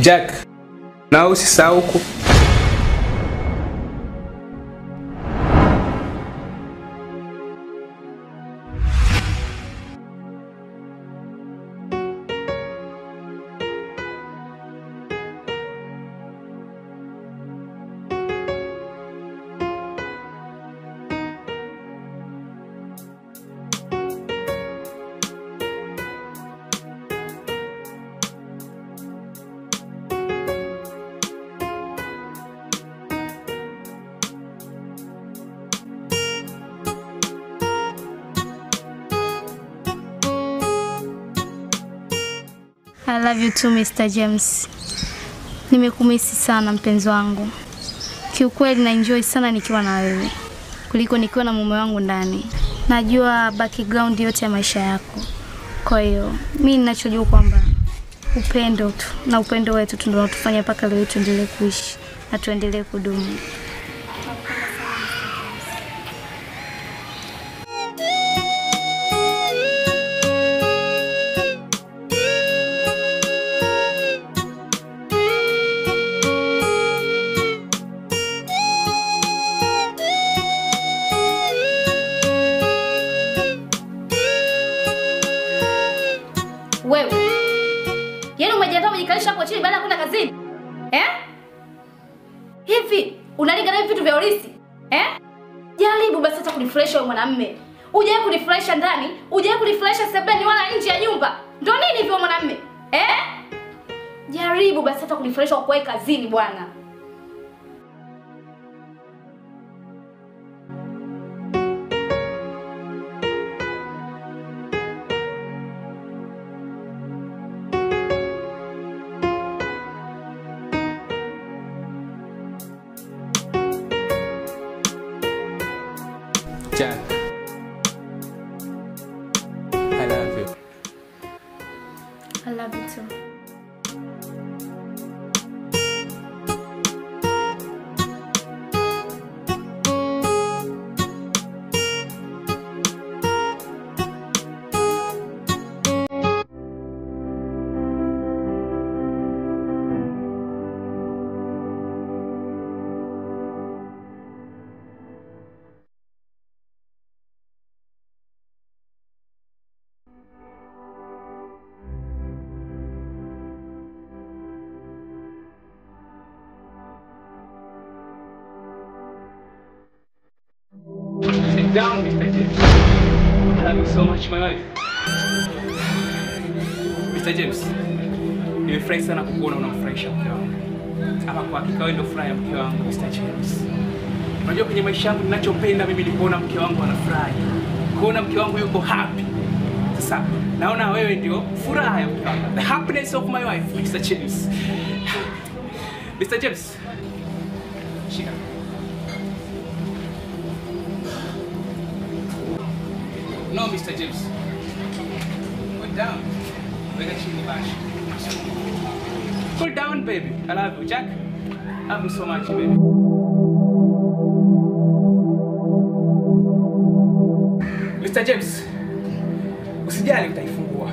Jack, na usisahau I love you too, Mr. James. Nimekumisi sana mpenzi wangu. Kiukweli na enjoy sana nikiwa na wewe kuliko nikiwa na mume wangu ndani. Najua background yote ya maisha yako. Kwa hiyo mimi ninachojua kwamba upendo tu na upendo wetu ndio unatufanya mpaka leo tuendelee kuishi na tuendelee kudumu. Wewe. Yaani umejiandaa umejikalisha hapo chini baada ya kwenda kazini? Hivi unalinga na vitu vya ulisi? Jaribu basi hata kunifurahisha wewe mwanamume. Uje kunifurahisha ndani, uje kunifurahisha sebeni wala nje ya nyumba. Ndio nini hivyo mwanamume? Jaribu basi hata kunifurahisha kwa kazini bwana. Jack, I love you. I love you too. Sit down, Mr. James. I love you so much, my wife. Mr. James, nimefurahi sana kukuona unamfurahisha mke wangu. Ama kwa hakika wewe ndio furaha ya mke wangu, Mr. James. Unajua kwenye maisha yangu ninachopenda mimi ni kuona mke wangu anafurahi. Kuona mke wangu yuko happy. Sasa, naona wewe ndio furaha ya mke wangu. The happiness of my wife, Mr. James. Mr. James. Shika. No, Mr. James. Put down. Weka chini bashi. Put down, baby. I love you, Jack. I love you so much, baby. Mr. James, usijali utaifungua.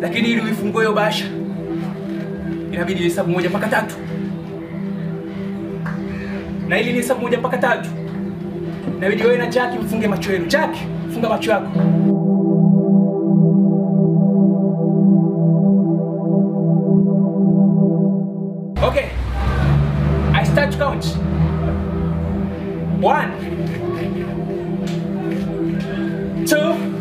Lakini ili uifungue hiyo basha, inabidi hesabu 1 mpaka 3. Na ili ni hesabu 1 mpaka 3. Inabidi wewe na Jack mfunge macho yenu. Jack, funga macho yako. Okay. I start to count. 1 2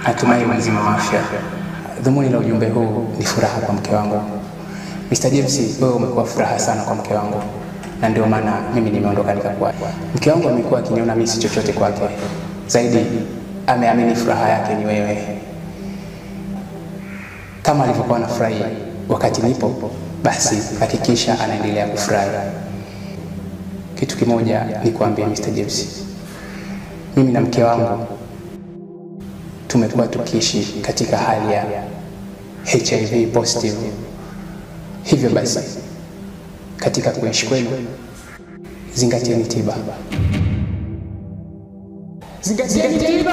Natumai mzima wa afya. Dhumuni la ujumbe huu ni furaha kwa mke wangu. Mr. James, wewe umekuwa furaha sana kwa mke wangu. Na ndio maana mimi nimeondoka nikakuwa. Mke wangu amekuwa akiniona mimi si chochote kwake. Zaidi ameamini furaha yake ni wewe. Kama alivyokuwa anafurahi wakati nipo, basi hakikisha anaendelea kufurahi. Kitu kimoja ni kuambia Mr. James. Mimi na mke wangu tumekuwa tukiishi katika hali ya HIV positive. Hivyo basi, katika kuishi kwenu, zingatieni tiba. Zingatieni tiba!